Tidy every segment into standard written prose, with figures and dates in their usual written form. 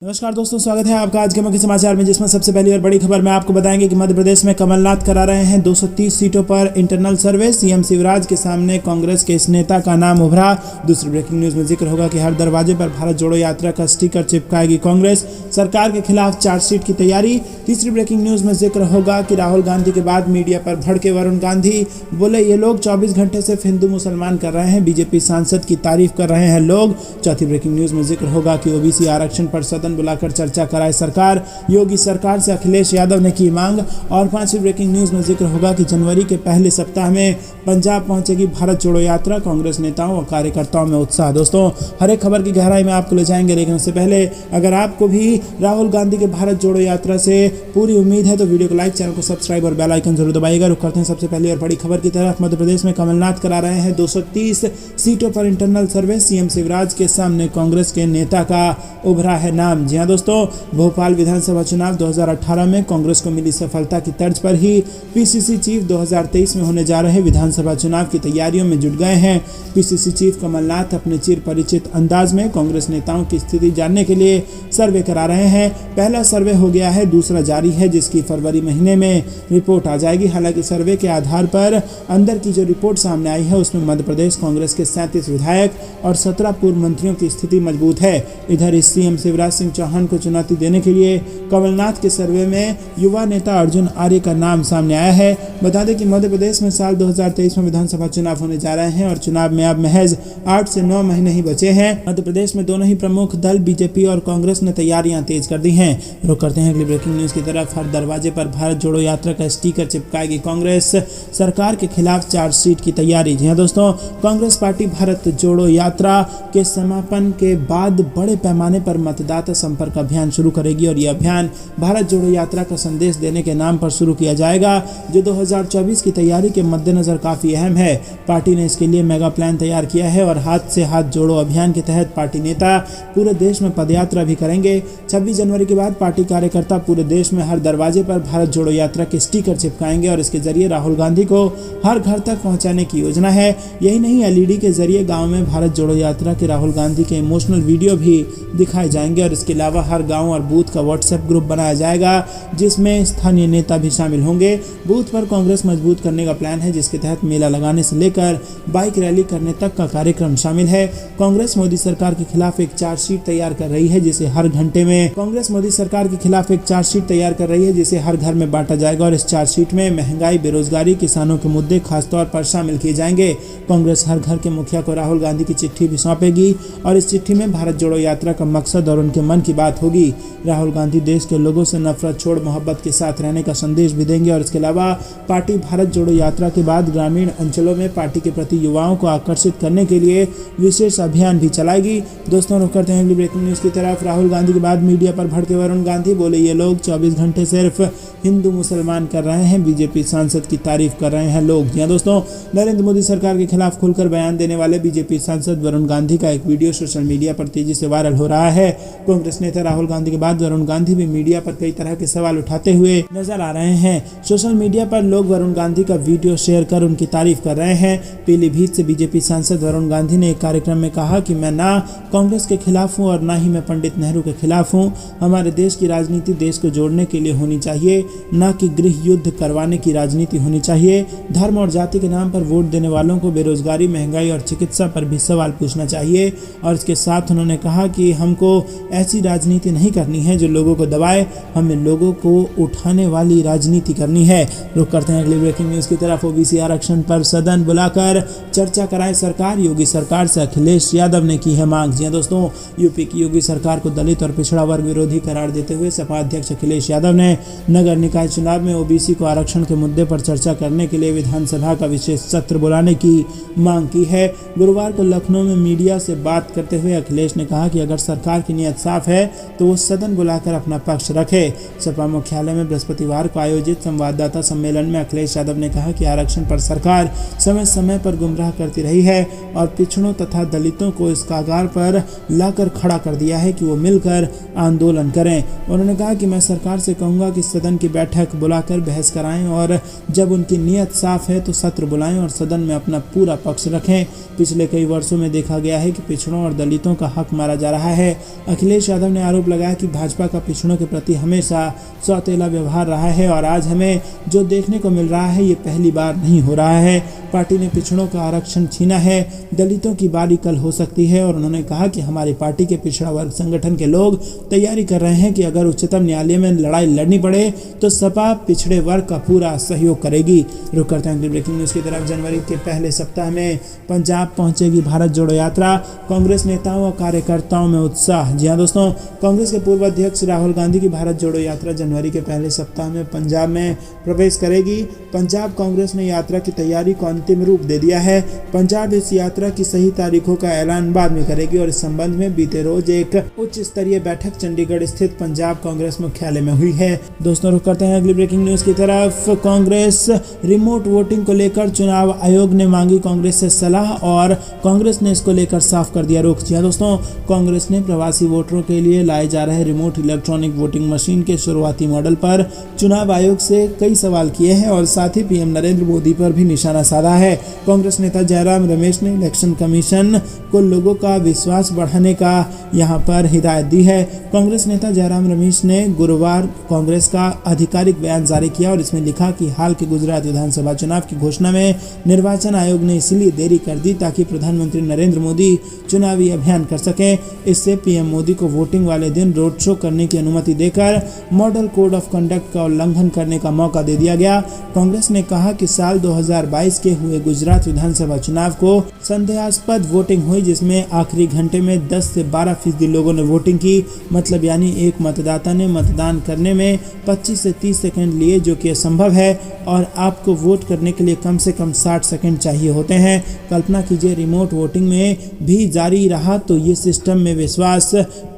नमस्कार दोस्तों, स्वागत है आपका आज के मुख्य समाचार में, जिसमें सबसे पहली और बड़ी खबर में आपको बताएंगे कि मध्य प्रदेश में कमलनाथ करा रहे हैं 230 सीटों पर इंटरनल सर्वे। सीएम शिवराज के सामने कांग्रेस के इस नेता का नाम उभरा। दूसरी ब्रेकिंग न्यूज में जिक्र होगा कि हर दरवाजे पर भारत जोड़ो यात्रा का स्टिकर चिपकाएगी कांग्रेस, सरकार के खिलाफ चार्जशीट की तैयारी। तीसरी ब्रेकिंग न्यूज में जिक्र होगा कि राहुल गांधी के बाद मीडिया पर भड़के वरुण गांधी, बोले ये लोग 24 घंटे सिर्फ हिंदू मुसलमान कर रहे हैं, बीजेपी सांसद की तारीफ कर रहे हैं लोग। चौथी ब्रेकिंग न्यूज में जिक्र होगा कि ओबीसी आरक्षण पर सदन बुलाकर चर्चा कराए सरकार, योगी सरकार से अखिलेश यादव ने की मांग। और पांचवी ब्रेकिंग न्यूज में जिक्र होगा कि जनवरी के पहले सप्ताह में पंजाब पहुंचेगी भारत जोड़ो यात्रा, कांग्रेस नेताओं और कार्यकर्ताओं में उत्साह। दोस्तों, हर एक खबर की गहराई में आपको ले जाएंगे, लेकिन उससे पहले अगर आपको भी राहुल गांधी के भारत जोड़ो यात्रा से पूरी उम्मीद है तो वीडियो को लाइक, चैनल को सब्सक्राइब और बेल आइकन जरूर दबाइएगा। रुक करते हैं सबसे पहले और बड़ी खबर की तरफ। मध्य प्रदेश में कमलनाथ करा रहे हैं 230 सीटों पर इंटरनल सर्वे। सीएम शिवराज के सामने कांग्रेस के नेता का उभरा है नाम। जी हां दोस्तों, भोपाल विधानसभा चुनाव 2018 में कांग्रेस को मिली सफलता की तर्ज पर ही पीसीसी चीफ 2023 में होने जा रहे विधानसभा चुनाव की तैयारियों में जुट गए हैं। पीसीसी चीफ कमलनाथ अपने चिर परिचित अंदाज में कांग्रेस नेताओं की स्थिति जानने के लिए सर्वे करा रहे हैं। पहला सर्वे हो गया है, दूसरा जारी है, जिसकी फरवरी महीने में रिपोर्ट आ जाएगी। हालांकि सर्वे के आधार पर अंदर की जो रिपोर्ट सामने आई है उसमें मध्य प्रदेश कांग्रेस के 37 विधायक और 17 पूर्व मंत्रियों की स्थिति मजबूत है। इधर इस सीएम शिवराज सिंह चौहान को चुनौती देने के लिए कमलनाथ के सर्वे में युवा नेता अर्जुन आर्य का नाम सामने आया है। बता दें कि मध्य प्रदेश में साल 2023 में विधानसभा चुनाव होने जा रहे हैं और चुनाव में अब महज 8 से 9 महीने ही बचे हैं। मध्य प्रदेश में दोनों ही प्रमुख दल बीजेपी और कांग्रेस ने तैयारियां तेज कर दी हैं। रुक करते हैं अगली ब्रेकिंग न्यूज की तरफ। हर दरवाजे पर भारत जोड़ो यात्रा का स्टिकर चिपकाएगी कांग्रेस, सरकार के खिलाफ चार्जशीट की तैयारी। जी हां दोस्तों, कांग्रेस पार्टी भारत जोड़ो यात्रा के समापन के बाद बड़े पैमाने पर मतदाता संपर्क अभियान शुरू करेगी और यह अभियान भारत जोड़ो यात्रा का संदेश देने के नाम पर शुरू किया जाएगा, जो 2024 की तैयारी के मद्देनजर काफी अहम है। पार्टी ने इसके लिए मेगा प्लान तैयार किया है और हाथ से हाथ जोड़ो अभियान के तहत पार्टी नेता पूरे देश में पदयात्रा भी करेंगे। 26 जनवरी के बाद पार्टी कार्यकर्ता पूरे देश में हर दरवाजे पर भारत जोड़ो यात्रा के स्टिकर चिपकाएंगे और इसके जरिए राहुल गांधी को हर घर तक पहुंचाने की योजना है। यही नहीं, एलईडी के जरिए गाँव में भारत जोड़ो यात्रा के राहुल गांधी के इमोशनल वीडियो भी दिखाए जाएंगे और इसके अलावा हर गाँव और बूथ का व्हाट्सएप ग्रुप बनाया जाएगा, जिसमें स्थानीय नेता भी शामिल होंगे। बूथ पर कांग्रेस मजबूत करने का प्लान है, जिसके तहत मेला लगाने से लेकर बाइक रैली करने तक का कार्यक्रम शामिल है। कांग्रेस मोदी सरकार के खिलाफ एक चार्जशीट तैयार कर रही है, जिसे हर घंटे में कांग्रेस मोदी सरकार के खिलाफ एक चार्जशीट तैयार कर रही है, जिसे हर घर में बांटा जाएगा और इस चार्जशीट में महंगाई, बेरोजगारी, किसानों के मुद्दे खासतौर पर शामिल किए जाएंगे। कांग्रेस हर घर के मुखिया को राहुल गांधी की चिट्ठी भी सौंपेगी और इस चिट्ठी में भारत जोड़ो यात्रा का मकसद और उनके मन की बात होगी। राहुल गांधी देश के लोगों से नफरत छोड़ मोहब्बत के साथ रहने का संदेश भी देंगे और इसके अलावा पार्टी भारत जोड़ो यात्रा के बाद ग्रामीण अंचलों में पार्टी के प्रति युवाओं को आकर्षित करने के लिए विशेष अभियान भी चलाएगी। दोस्तों, रुक करते हैं अगली ब्रेकिंग न्यूज की तरफ। राहुल गांधी के बाद मीडिया पर भड़के वरुण गांधी, बोले ये लोग 24 घंटे सिर्फ हिंदू मुसलमान कर रहे हैं, बीजेपी सांसद की तारीफ कर रहे हैं लोग। जी हां दोस्तों, नरेंद्र मोदी सरकार के खिलाफ खुलकर बयान देने वाले बीजेपी सांसद वरुण गांधी का एक वीडियो सोशल मीडिया पर तेजी से वायरल हो रहा है। कांग्रेस नेता राहुल गांधी के बाद वरुण गांधी भी मीडिया पर कई तरह के सवाल उठाते हुए नजर आ रहे हैं। सोशल मीडिया पर लोग वरुण गांधी का वीडियो शेयर कर उनकी तारीफ कर रहे हैं। पीलीभीत से बीजेपी सांसद वरुण गांधी ने एक कार्यक्रम में कहा कि मैं ना कांग्रेस के खिलाफ हूं और ना ही मैं पंडित नेहरू के खिलाफ हूं। हमारे देश की राजनीति देश को जोड़ने के लिए होनी चाहिए, न कि गृह युद्ध करवाने की राजनीति होनी चाहिए। धर्म और जाति के नाम पर वोट देने वालों को बेरोजगारी, महंगाई और चिकित्सा पर भी सवाल पूछना चाहिए। और इसके साथ उन्होंने कहा कि हमको ऐसी राजनीति नहीं करनी है जो लोगों को दबाए, हमें लोगों को उठाने वाली राजनीति करनी है। रुक करते हैं अगली ब्रेकिंग न्यूज की तरफ। ओबीसी आरक्षण पर सदन बुलाकर चर्चा कराए सरकार, योगी सरकार से अखिलेश यादव ने की है मांग। जी दोस्तों, यूपी की योगी सरकार को दलित और पिछड़ा वर्ग विरोधी करार देते हुए सपा अध्यक्ष अखिलेश यादव ने नगर निकाय चुनाव में ओबीसी को आरक्षण के मुद्दे पर चर्चा करने के लिए विधानसभा का विशेष सत्र बुलाने की मांग की है। गुरुवार को लखनऊ में मीडिया से बात करते हुए अखिलेश ने कहा कि अगर सरकार की नीयत साफ है तो वो सदन बुलाकर अपना पक्ष रखे। सपा मुख्यालय में बृहस्पतिवार को आयोजित संवाददाता सम्मेलन में अखिलेश यादव ने कहा कि आरक्षण पर सरकार समय समय पर गुमराह करती रही है और पिछड़ों तथा दलितों को इस कगार पर लाकर खड़ा कर दिया है कि वो मिलकर आंदोलन करें। उन्होंने कहा कि मैं सरकार से कहूंगा कि सदन की बैठक बुलाकर बहस कराएं और जब उनकी नीयत साफ है तो सत्र बुलाएं और सदन में अपना पूरा पक्ष रखें। पिछले कई वर्षों में देखा गया है कि पिछड़ों और दलितों का हक मारा जा रहा है। अखिलेश अखिलेश यादव ने आरोप लगाया कि भाजपा का पिछड़ों के प्रति हमेशा सौतेला व्यवहार रहा है और आज हमें जो देखने को मिल रहा है ये पहली बार नहीं हो रहा है। पार्टी ने पिछड़ों का आरक्षण छीना है, दलितों की बारी कल हो सकती है। और उन्होंने कहा कि हमारी पार्टी के पिछड़ा वर्ग संगठन के लोग तैयारी कर रहे हैं कि अगर उच्चतम न्यायालय में लड़ाई लड़नी पड़े तो सपा पिछड़े वर्ग का पूरा सहयोग करेगी। रुक करते हैं ब्रेकिंग न्यूज की तरफ। जनवरी के पहले सप्ताह में पंजाब पहुंचेगी भारत जोड़ो यात्रा, कांग्रेस नेताओं और कार्यकर्ताओं में उत्साह। जी हाँ दोस्तों, कांग्रेस के पूर्व अध्यक्ष राहुल गांधी की भारत जोड़ो यात्रा जनवरी के पहले सप्ताह में पंजाब में प्रवेश करेगी। पंजाब कांग्रेस ने यात्रा की तैयारी को अंतिम रूप दे दिया है। पंजाब इस यात्रा की सही तारीखों का ऐलान बाद में करेगी और इस संबंध में बीते रोज एक उच्च स्तरीय बैठक चंडीगढ़ स्थित पंजाब कांग्रेस मुख्यालय में हुई है। दोस्तों रुक करते हैं अगली ब्रेकिंग न्यूज की तरफ। कांग्रेस रिमोट वोटिंग को लेकर चुनाव आयोग ने मांगी कांग्रेस से सलाह और कांग्रेस ने इसको लेकर साफ कर दिया रुख। जी हाँ दोस्तों, कांग्रेस ने प्रवासी वोटरों के लिए लाए जा रहे रिमोट इलेक्ट्रॉनिक वोटिंग मशीन के शुरुआती मॉडल पर चुनाव आयोग से कई सवाल किए हैं और साथ ही पीएम नरेंद्र मोदी पर भी निशाना साधा है। कांग्रेस नेता जयराम रमेश ने इलेक्शन कमीशन को लोगों का विश्वास बढ़ाने का यहां पर हिदायत दी है। कांग्रेस नेता जयराम रमेश ने गुरुवार कांग्रेस का आधिकारिक बयान जारी किया और इसमें लिखा कि हाल के गुजरात विधानसभा चुनाव की घोषणा में निर्वाचन आयोग ने इसलिए देरी कर दी ताकि प्रधानमंत्री नरेंद्र मोदी चुनावी अभियान कर सकें। इससे पीएम मोदी को वोटिंग वाले दिन रोड शो करने की अनुमति देकर मॉडल कोड ऑफ कंडक्ट का उल्लंघन करने का मौका दे दिया गया। कांग्रेस ने कहा कि साल 2022 के हुए गुजरात विधानसभा चुनाव को संदेहास्पद वोटिंग हुई, जिसमें आखिरी घंटे में 10 से 12% लोगों ने वोटिंग की। मतलब यानी एक मतदाता ने मतदान करने में 25 से 30 सेकंड लिए, जो कि असंभव है और आपको वोट करने के लिए कम से कम 60 सेकंड चाहिए होते हैं। कल्पना कीजिए रिमोट वोटिंग में भी जारी रहा तो ये सिस्टम में विश्वास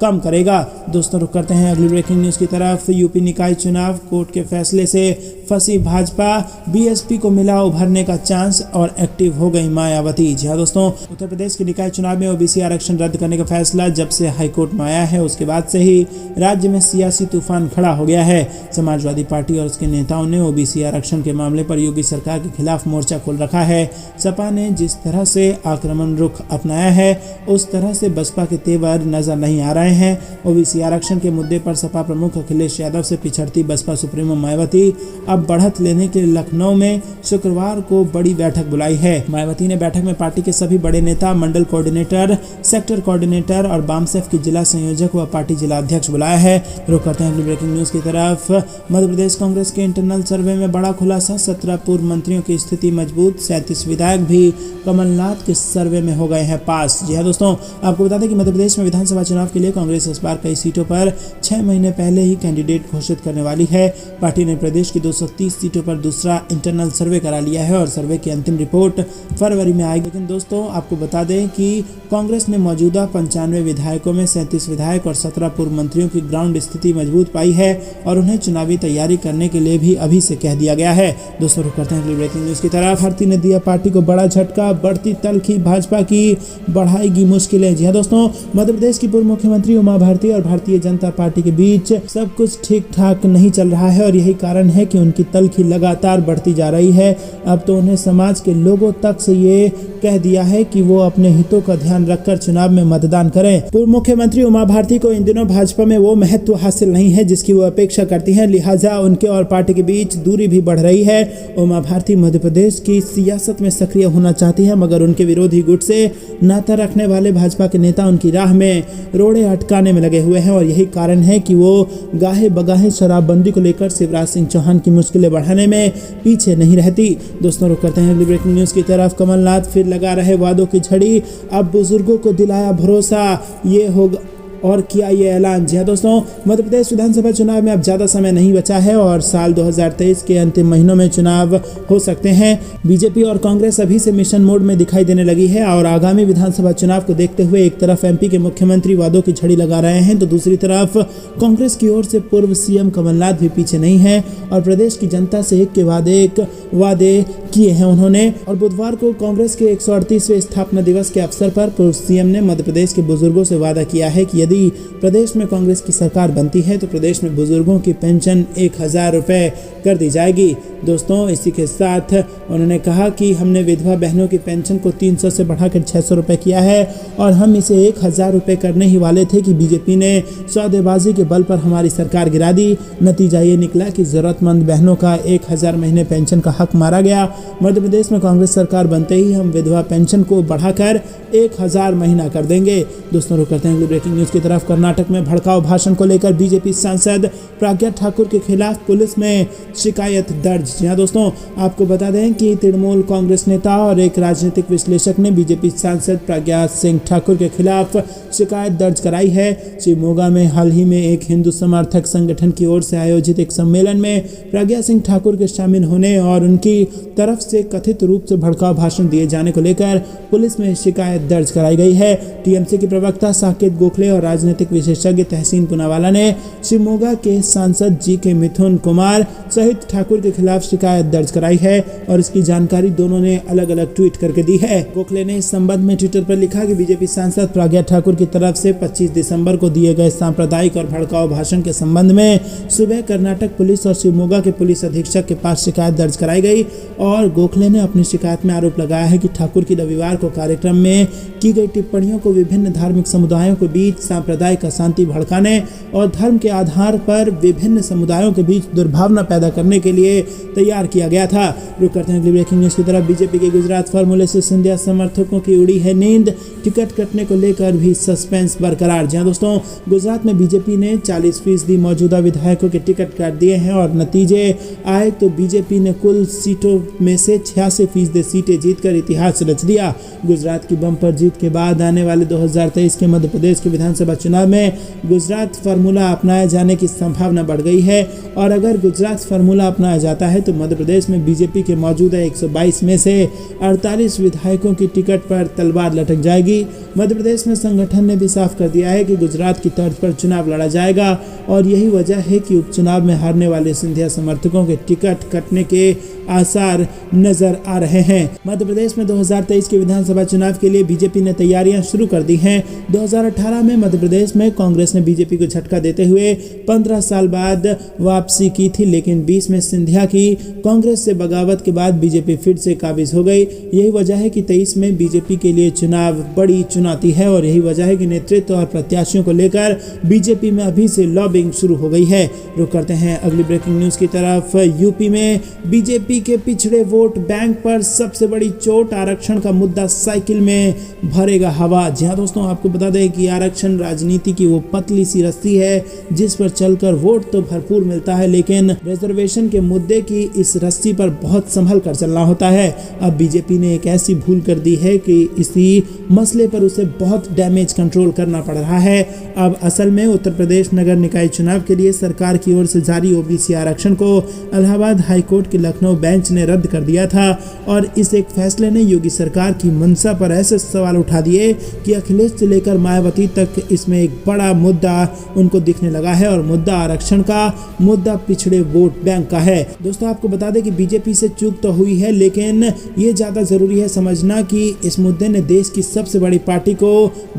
कम करेगा। दोस्तों रुक करते हैं अगली ब्रेकिंग न्यूज की तरफ। यूपी निकाय चुनाव कोर्ट के फैसले से फंसी भाजपा, बीएसपी को मिला उभरने का चांस और एक्टिव हो गई मायावती। जी हाँ दोस्तों, उत्तर प्रदेश के निकाय चुनाव में ओबीसी आरक्षण रद्द करने का फैसला जब से हाईकोर्ट में आया है उसके बाद से ही राज्य में सियासी तूफान खड़ा हो गया है। समाजवादी पार्टी और उसके नेताओं ने ओबीसी आरक्षण के मामले पर योगी सरकार के खिलाफ मोर्चा खोल रखा है। सपा ने जिस तरह से आक्रमण रुख अपनाया है उस तरह से बसपा के तेवर नजर नहीं आ रहे हैं। ओबीसी आरक्षण के मुद्दे पर सपा प्रमुख अखिलेश यादव से पिछड़ती बसपा सुप्रीमो मायावती अब बढ़त लेने के लिए लखनऊ में शुक्रवार को बड़ी बैठक बुलाई है। मायावती ने बैठक में पार्टी के सभी बड़े नेता, मंडल कोऑर्डिनेटर, सेक्टर कोऑर्डिनेटर और बामसेफ के जिला संयोजक व पार्टी जिला अध्यक्ष बुलाया है। रुक करते हैं अगली ब्रेकिंग न्यूज की तरफ। मध्य प्रदेश कांग्रेस के इंटरनल सर्वे में बड़ा खुलासा, 17 पूर्व मंत्रियों की स्थिति मजबूत, 37 विधायक भी कमलनाथ के सर्वे में हो गए हैं पास। जी हाँ दोस्तों, आपको बता दें कि मध्य प्रदेश में विधानसभा चुनाव के लिए कांग्रेस इस बार कई सीटों पर 6 महीने पहले ही कैंडिडेट घोषित करने वाली है। पार्टी ने प्रदेश की 230 सीटों पर दूसरा इंटरनल सर्वे करा लिया है और सर्वे की अंतिम रिपोर्ट फरवरी में आएगी। लेकिन दोस्तों आपको बता दें कि कांग्रेस ने मौजूदा 95 विधायकों में 37 विधायक और 17 पूर्व मंत्रियों की ग्राउंड स्थिति मजबूत पाई है और उन्हें चुनावी तैयारी करने के लिए भी अभी से कह दिया गया है। दोस्तों रुक करते हैं ब्रेकिंग न्यूज की तरफ। भारती ने दिया पार्टी को बड़ा झटका, बढ़ती तलखी भाजपा की बढ़ाएगी मुश्किलें। जी हाँ दोस्तों, मध्य प्रदेश की पूर्व मुख्यमंत्री उमा भारती और भारतीय जनता पार्टी के बीच सब कुछ ठीक ठाक नहीं चल रहा है और यही कारण है कि उनकी तलखी लगातार बढ़ती जा रही है। अब तो उन्हें समाज के लोगों तक से ये कह दिया है कि वो अपने हितों का ध्यान रखकर चुनाव में मतदान करें। पूर्व मुख्यमंत्री उमा भारती को इन दिनों भाजपा में वो महत्व हासिल नहीं है जिसकी वो अपेक्षा करती हैं, लिहाजा उनके और पार्टी के बीच दूरी भी बढ़ रही है। उमा भारती मध्य प्रदेश की सियासत में सक्रिय होना चाहती है, मगर उनके विरोधी गुट से नाता रखने वाले भाजपा के नेता उनकी राह में रोड़े अटकाने में लगे हुए हैं और यही कारण है कि वो गाहे बगाहे शराबबंदी को लेकर शिवराज सिंह चौहान की मुश्किलें बढ़ाने में पीछे नहीं रहती। दोस्तों रुक करते हैं अगली ब्रेकिंग न्यूज की तरफ। कमलनाथ फिर लगा रहे वादों की झड़ी, अब बुजुर्गों को दिलाया भरोसा, ये होगा और किया ये ऐलान। जी हाँ दोस्तों, मध्य प्रदेश विधानसभा चुनाव में अब ज़्यादा समय नहीं बचा है और साल 2023 के अंतिम महीनों में चुनाव हो सकते हैं। बीजेपी और कांग्रेस अभी से मिशन मोड में दिखाई देने लगी है और आगामी विधानसभा चुनाव को देखते हुए एक तरफ एमपी के मुख्यमंत्री वादों की झड़ी लगा रहे हैं तो दूसरी तरफ कांग्रेस की ओर से पूर्व सीएम कमलनाथ भी पीछे नहीं है और प्रदेश की जनता से एक के बाद एक वादे किए हैं उन्होंने। और बुधवार को कांग्रेस के 138वें स्थापना दिवस के अवसर पर पूर्व सीएम ने मध्य प्रदेश के बुजुर्गों से वादा किया है कि यदि प्रदेश में कांग्रेस की सरकार बनती है तो प्रदेश में बुजुर्गों की पेंशन 1000 रुपये कर दी जाएगी। दोस्तों, इसी के साथ उन्होंने कहा कि हमने विधवा बहनों की पेंशन को 300 से बढ़ाकर 600 रुपये किया है और हम इसे 1000 रुपये करने ही वाले थे कि बीजेपी ने सौदेबाजी के बल पर हमारी सरकार गिरा दी। नतीजा ये निकला कि जरूरतमंद बहनों का 1000 महीने पेंशन का हक मारा गया। मध्य प्रदेश में कांग्रेस सरकार बनते ही हम विधवा पेंशन को बढ़ाकर 1000 महीना कर देंगे। दोस्तों, रुक करते हैं अगली ब्रेकिंग न्यूज की तरफ। कर्नाटक में भड़काऊ भाषण को लेकर बीजेपी सांसद प्रज्ञा ठाकुर के खिलाफ पुलिस में शिकायत दर्ज। जी हाँ दोस्तों, आपको बता दें कि तृणमूल कांग्रेस नेता और एक राजनीतिक विश्लेषक ने बीजेपी सांसद प्रज्ञा सिंह ठाकुर के खिलाफ शिकायत दर्ज कराई है। शिवमोगा में हाल ही में एक हिंदू समर्थक संगठन की ओर से आयोजित एक सम्मेलन में प्रज्ञा सिंह ठाकुर के शामिल होने और उनकी तरफ से कथित रूप से भड़काऊ भाषण दिए जाने को लेकर पुलिस में शिकायत दर्ज कराई गई है। टीएमसी के प्रवक्ता साकेत गोखले और राजनीतिक विशेषज्ञ तहसीन पुनावाला ने शिवमोगा के सांसद जी के मिथुन कुमार सहित ठाकुर के खिलाफ शिकायत दर्ज कराई है और इसकी जानकारी दोनों ने अलग अलग ट्वीट करके दी है। गोखले ने इस संबंध में ट्विटर पर लिखा कि बीजेपी सांसद प्रज्ञा ठाकुर की तरफ से 25 दिसंबर को दिए गए सांप्रदायिक और भड़काऊ भाषण के संबंध में सुबह कर्नाटक पुलिस और शिवमोगा के पुलिस अधीक्षक के पास शिकायत दर्ज कराई गई और गोखले ने अपनी शिकायत में आरोप लगाया है कि ठाकुर की रविवार को कार्यक्रम में की गई टिप्पणियों को विभिन्न धार्मिक समुदायों के बीच सांप्रदायिक अशांति भड़काने और धर्म के आधार पर विभिन्न समुदायों के बीच दुर्भावना पैदा करने के लिए तैयार किया गया था। रुक करते हैं अगली ब्रेकिंग न्यूज की तरफ। बीजेपी के गुजरात फार्मूले से सिंधिया समर्थकों की उड़ी है नींद, टिकट कटने को लेकर भी सस्पेंस बरकरार। जहां दोस्तों, गुजरात में बीजेपी ने 40% मौजूदा विधायकों के टिकट काट दिए हैं और नतीजे आए तो बीजेपी ने कुल सीटों में से 86% सीटें जीतकर इतिहास रच दिया। गुजरात की बम्पर जीत के बाद आने वाले 2023 के मध्य प्रदेश के विधानसभा चुनाव में गुजरात फार्मूला अपनाए जाने की संभावना बढ़ गई है और अगर गुजरात फार्मूला अपनाया जाता है तो मध्य प्रदेश में बीजेपी के मौजूदा 122 में से 48 विधायकों की टिकट पर तलवार लटक जाएगी। मध्य प्रदेश में संगठन ने भी साफ कर दिया है कि गुजरात की तर्ज पर चुनाव लड़ा जाएगा और यही वजह है कि उपचुनाव में हारने वाले सिंधिया समर्थकों के टिकट कटने के आसार नजर आ रहे हैं। मध्य प्रदेश में 2023 के विधानसभा चुनाव के लिए बीजेपी ने तैयारियां शुरू कर दी हैं। 2018 में मध्य प्रदेश में कांग्रेस ने बीजेपी को झटका देते हुए 15 साल बाद वापसी की थी, लेकिन 20 में सिंधिया की कांग्रेस से बगावत के बाद बीजेपी फिर से काबिज हो गई। यही वजह है कि 23 में बीजेपी के लिए चुनाव बड़ी चुनौती है और यही वजह है कि नेतृत्व और प्रत्याशियों को लेकर बीजेपी में अभी से लॉबिंग शुरू हो गई है। रुक करते हैं अगली ब्रेकिंग न्यूज की तरफ। यूपी में बीजेपी के पिछड़े वोट बैंक पर सबसे बड़ी चोट, आरक्षण का मुद्दा साइकिल में भरेगा हवा। जी हाँ दोस्तों, आपको बता दें कि आरक्षण राजनीति की वो पतली सी रस्सी है जिस पर चलकर वोट तो भरपूर मिलता है, लेकिन रिजर्वेशन के मुद्दे की इस रस्सी पर बहुत संभल कर चलना होता है। अब बीजेपी ने एक ऐसी भूल कर दी है कि इसी मसले पर उसे बहुत डैमेज कंट्रोल करना पड़ रहा है। अब असल में उत्तर प्रदेश नगर निकाय चुनाव के लिए सरकार की ओर से जारी ओबीसी आरक्षण को इलाहाबाद हाईकोर्ट के लखनऊ बेंच ने रद्द कर दिया था और इस एक फैसले ने योगी सरकार की मंशा पर ऐसे सवाल उठा दिए कि अखिलेश से लेकर मायावती तक इसमें एक बड़ा मुद्दा उनको दिखने लगा है और मुद्दा आरक्षण का, मुद्दा पिछड़े वोट बैंक का है। दोस्तों, आपको बता दें कि बीजेपी से चूक तो हुई है, लेकिन ये ज्यादा जरूरी है समझना कि इस मुद्दे ने देश की सबसे बड़ी पार्टी को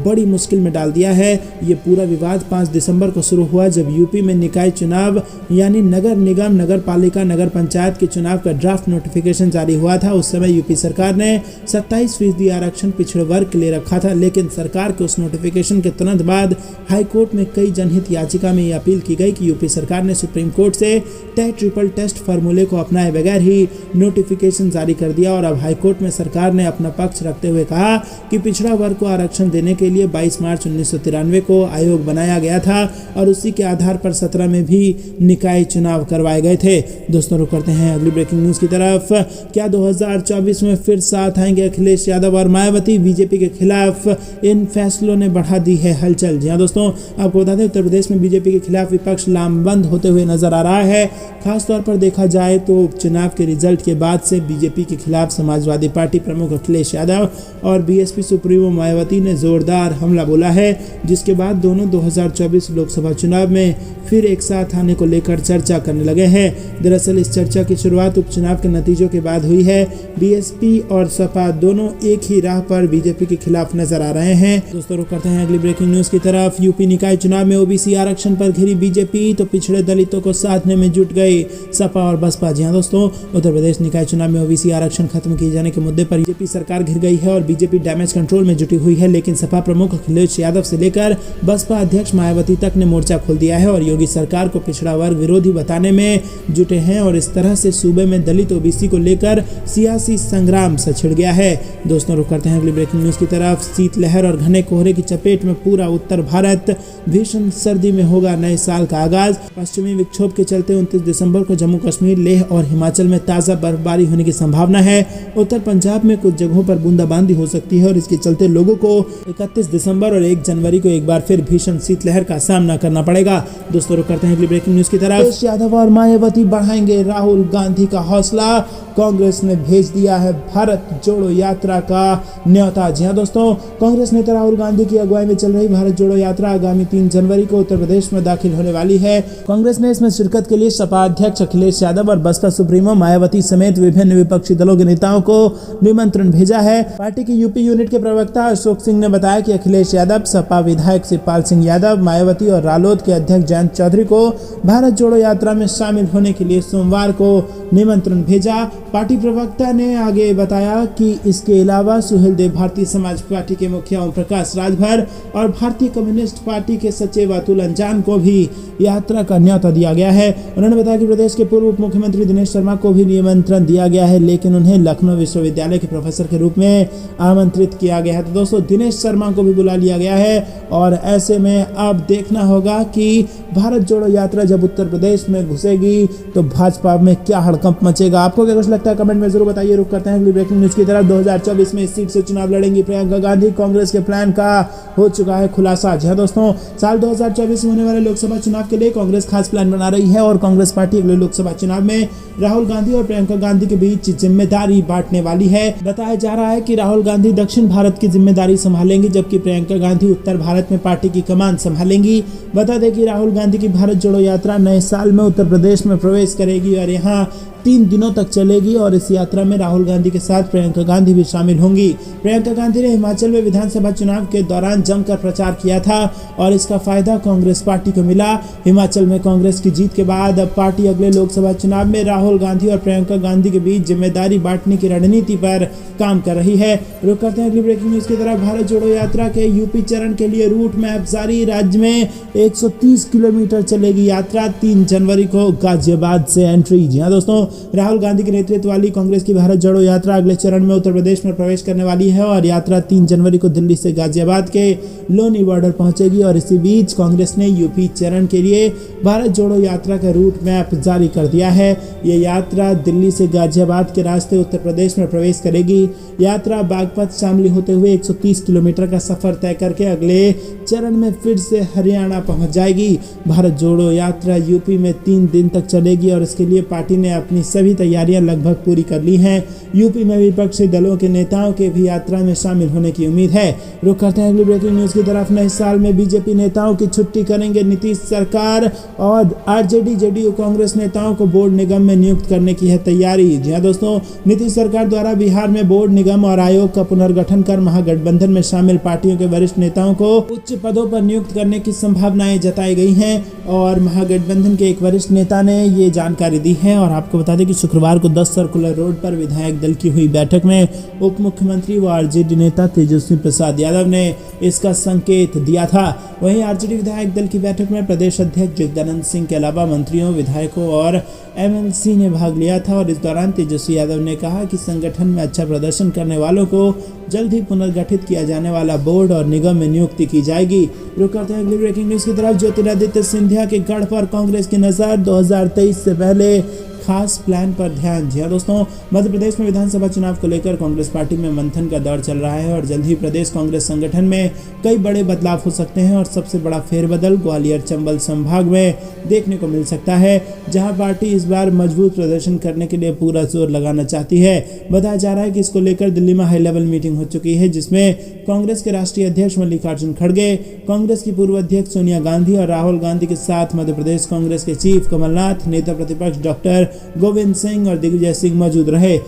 बड़ी मुश्किल में डाल दिया है। ये पूरा विवाद 5 दिसंबर को शुरू हुआ जब यूपी में निकाय चुनाव यानी नगर निगम, नगर पालिका, नगर पंचायत के चुनाव का ड्राफ्ट नोटिफिकेशन जारी हुआ था। उस समय यूपी सरकार ने 27% आरक्षण पिछड़े वर्ग के लिए रखा था, लेकिन सरकार के उस नोटिफिकेशन के तुरंत बाद हाईकोर्ट में कई जनहित याचिका में यह अपील की गई कि यूपी सरकार ने सुप्रीम कोर्ट से तय ट्रिपल टेस्ट फार्मूले को अपनाए बगैर ही नोटिफिकेशन जारी कर दिया और अब हाईकोर्ट में सरकार ने अपना पक्ष रखते हुए कहा कि पिछड़ा वर्ग को आरक्षण देने के लिए 22 मार्च 1993 को आयोग बनाया गया था और उसी के आधार पर 17 में भी निकाय चुनाव करवाए गए थे। दोस्तों, रुक करते हैं अगली ब्रेकिंग न्यूज की तरफ। क्या 2024 में फिर साथ आएंगे अखिलेश यादव और मायावती? बीजेपी के खिलाफ इन फैसलों ने बढ़ा दी है हलचल। जी हाँ दोस्तों, आपको बता दें उत्तर प्रदेश में बीजेपी के खिलाफ विपक्ष लामबंद होते हुए नजर आ रहा है। खासतौर पर देखा जाए तो उपचुनाव के रिजल्ट के बाद से बीजेपी के खिलाफ समाजवादी पार्टी प्रमुख अखिलेश यादव और बीएसपी सुप्रीमो मायावती ने जोरदार हमला बोला है, जिसके बाद दोनों 2024 लोकसभा चुनाव में फिर एक साथ आने को लेकर चर्चा करने लगे हैं। दरअसल इस चर्चा की शुरुआत उपचुनाव के नतीजों के बाद हुई है। बीएसपी और सपा दोनों एक ही राह पर बीजेपी के खिलाफ नजर आ रहे हैं। दोस्तों रुक करते हैं अगली ब्रेकिंग न्यूज की तरफ। यूपी निकाय चुनाव में ओबीसी आरक्षण पर घिरी बीजेपी तो पिछड़े दलितों को साधने में जुट गई सपा और बसपा। जी हां दोस्तों, उत्तर प्रदेश निकाय चुनाव में ओबीसी आरक्षण खत्म किए जाने के मुद्दे पर बीजेपी सरकार घिर गई है और बीजेपी डैमेज कंट्रोल में जुटी हुई है, लेकिन सपा प्रमुख अखिलेश यादव से लेकर बसपा अध्यक्ष मायावती तक ने मोर्चा खोल दिया है और योगी सरकार को पिछड़ा वर्ग विरोधी बताने में जुटे हैं और इस तरह से सूबे में दलित ओबीसी को लेकर सियासी संग्राम से छिड़ गया है। दोस्तों रुक करते हैं अगली ब्रेकिंग न्यूज की तरफ। शीतलहर और घने कोहरे की चपेट में पूरा उत्तर भारत, भीषण सर्दी में होगा नए साल का आगाज। पश्चिमी विक्षोभ के चलते 29 दिसंबर को जम्मू कश्मीर, लेह और हिमाचल में ताजा बर्फबारी होने की संभावना है। उत्तर पंजाब में कुछ जगहों पर बूंदाबांदी हो सकती है और इसके चलते लोगों को 31 दिसंबर और 1 जनवरी को एक बार फिर भीषण शीतलहर का सामना करना पड़ेगा। दोस्तों रुक करते हैं अगली ब्रेकिंग न्यूज की तरफ। अखिलेश यादव और मायावती बढ़ाएंगे राहुल गांधी का हौसला, कांग्रेस ने भेज दिया है भारत जोड़ो यात्रा का न्योता। जी हां दोस्तों, कांग्रेस नेता राहुल गांधी की अगुवाई में चल रही भारत जोड़ो यात्रा आगामी 3 जनवरी को उत्तर प्रदेश में दाखिल होने वाली है। कांग्रेस ने इसमें शिरकत के लिए सपा अध्यक्ष अखिलेश यादव और बसपा सुप्रीमो मायावती समेत विभिन्न विपक्षी दलों के नेताओं को निमंत्रण भेजा है। पार्टी की यूपी यूनिट के प्रवक्ता अशोक सिंह ने बताया कि अखिलेश यादव, सपा विधायक शिवपाल सिंह यादव, मायावती और रालोद के अध्यक्ष जयंत चौधरी को भारत जोड़ो यात्रा में शामिल होने के लिए सोमवार को निमंत्रण भेजा। पार्टी प्रवक्ता ने आगे बताया कि इसके अलावा सुहेलदेव भारतीय समाज पार्टी के मुखिया ओम प्रकाश राजभर और भारतीय कम्युनिस्ट पार्टी के सचिव अतुल अंजान को भी यात्रा का न्योता दिया गया है। उन्होंने बताया कि प्रदेश के पूर्व उप मुख्यमंत्री दिनेश शर्मा को भी निमंत्रण दिया गया है, लेकिन उन्हें लखनऊ विश्वविद्यालय के प्रोफेसर के रूप में आमंत्रित किया गया है। तो दोस्तों, दिनेश शर्मा को भी बुला लिया गया है और ऐसे में अब देखना होगा कि भारत जोड़ो यात्रा जब उत्तर प्रदेश में घुसेगी तो भाजपा में क्या हड़कंप मचेगा। आपको क्या कुछ लगता है कमेंट में जरूर बताइए। रुक करते हैं अगली ब्रेकिंग न्यूज की तरफ। 2024 में इस सीट से चुनाव लड़ेंगी प्रियंका गांधी, कांग्रेस के प्लान का हो चुका है खुलासा। जी हां दोस्तों, साल 2024 में होने वाले लोकसभा चुनाव के लिए कांग्रेस खास प्लान बना रही है और कांग्रेस पार्टी अगले लोकसभा चुनाव में राहुल गांधी और प्रियंका गांधी के बीच जिम्मेदारी बांटने वाली है। बताया जा रहा है कि राहुल गांधी दक्षिण भारत की जिम्मेदारी संभालेंगी, जबकि प्रियंका गांधी उत्तर भारत में पार्टी की कमान संभालेंगी। बता दें कि राहुल गांधी की भारत जोड़ो यात्रा नए साल में उत्तर प्रदेश में प्रवेश करेगी और यहाँ 3 दिनों तक चलेगी और इस यात्रा में राहुल गांधी के साथ प्रियंका गांधी भी शामिल होंगी। प्रियंका गांधी ने हिमाचल में विधानसभा चुनाव के दौरान जमकर प्रचार किया था और इसका फायदा कांग्रेस पार्टी को मिला। हिमाचल में कांग्रेस की जीत के बाद अब पार्टी अगले लोकसभा चुनाव में राहुल गांधी और प्रियंका गांधी के बीच जिम्मेदारी बांटने की रणनीति पर काम कर रही है। रुक करते हैं अगली ब्रेकिंग न्यूज की तरफ। भारत जोड़ो यात्रा के यूपी चरण के लिए रूट मैप जारी। राज्य में 130 किलोमीटर चलेगी यात्रा। 3 जनवरी को गाजियाबाद से एंट्री। जी हाँ दोस्तों, राहुल गांधी के नेतृत्व वाली कांग्रेस की भारत जोड़ो यात्रा अगले चरण में उत्तर प्रदेश में प्रवेश करने वाली है और यात्रा 3 जनवरी को दिल्ली से गाजियाबाद के लोनी बॉर्डर पहुंचेगी और इसी बीच कांग्रेस ने यूपी चरण के लिए भारत जोड़ो यात्रा का रूट मैप जारी कर दिया है। ये यात्रा दिल्ली से गाजियाबाद के रास्ते उत्तर प्रदेश में प्रवेश करेगी। यात्रा बागपत शामली होते हुए 130 किलोमीटर का सफर तय करके अगले चरण में फिर से हरियाणा पहुंच जाएगी। भारत जोड़ो यात्रा यूपी में 3 दिन तक चलेगी और इसके लिए पार्टी ने अपनी सभी तैयारियां लगभग पूरी कर ली हैं। यूपी में विपक्षी दलों के नेताओं के भी यात्रा में शामिल होने की उम्मीद है। रुक करते हैं अगली ब्रेकिंग न्यूज की तरफ। नए साल में बीजेपी नेताओं की छुट्टी करेंगे नीतीश सरकार और आरजेडी जेडीयू कांग्रेस नेताओं को बोर्ड निगम में नियुक्त करने की है तैयारी। जी हां दोस्तों, नीतीश सरकार द्वारा बिहार में बोर्ड निगम और आयोग का पुनर्गठन कर महागठबंधन में शामिल पार्टियों के वरिष्ठ नेताओं को उच्च पदों पर नियुक्त करने की संभावनाएं जताई गई हैं और महागठबंधन के एक वरिष्ठ नेता ने ये जानकारी दी है। और आपको बता दें कि शुक्रवार को 10 सर्कुलर रोड पर विधायक दल की हुई बैठक में उप मुख्यमंत्री व आरजेडी नेता तेजस्वी प्रसाद यादव ने इसका संकेत दिया था। वहीं आरजेडी विधायक दल की बैठक में प्रदेश अध्यक्ष जगदानंद सिंह के अलावा मंत्रियों, विधायकों और एमएलसी ने भाग लिया था और इस दौरान तेजस्वी यादव ने कहा कि संगठन में अच्छा प्रदर्शन करने वालों को जल्द ही पुनर्गठित किया जाने वाला बोर्ड और निगम में नियुक्ति की जाएगी। रुक करते हैं अगली ब्रेकिंग न्यूज की तरफ। ज्योतिरादित्य सिंधिया के गढ़ पर कांग्रेस की नजर। 2023 से पहले खास प्लान पर ध्यान। जी हाँ दोस्तों, मध्य प्रदेश में विधानसभा चुनाव को लेकर कांग्रेस पार्टी में मंथन का दौर चल रहा है और जल्द ही प्रदेश कांग्रेस संगठन में कई बड़े बदलाव हो सकते हैं और सबसे बड़ा फेरबदल ग्वालियर चंबल संभाग में देखने को मिल सकता है, जहां पार्टी इस बार मजबूत प्रदर्शन करने के लिए पूरा जोर लगाना चाहती है। बताया जा रहा है कि इसको लेकर दिल्ली में हाई लेवल मीटिंग हो चुकी है, जिसमें कांग्रेस के राष्ट्रीय अध्यक्ष मल्लिकार्जुन खड़गे, कांग्रेस की पूर्व अध्यक्ष सोनिया गांधी और राहुल गांधी के साथ मध्य प्रदेश कांग्रेस के चीफ कमलनाथ, नेता प्रतिपक्ष डॉक्टर गोविंद सिंह और दिग्विजय सिंह मौजूद रहे।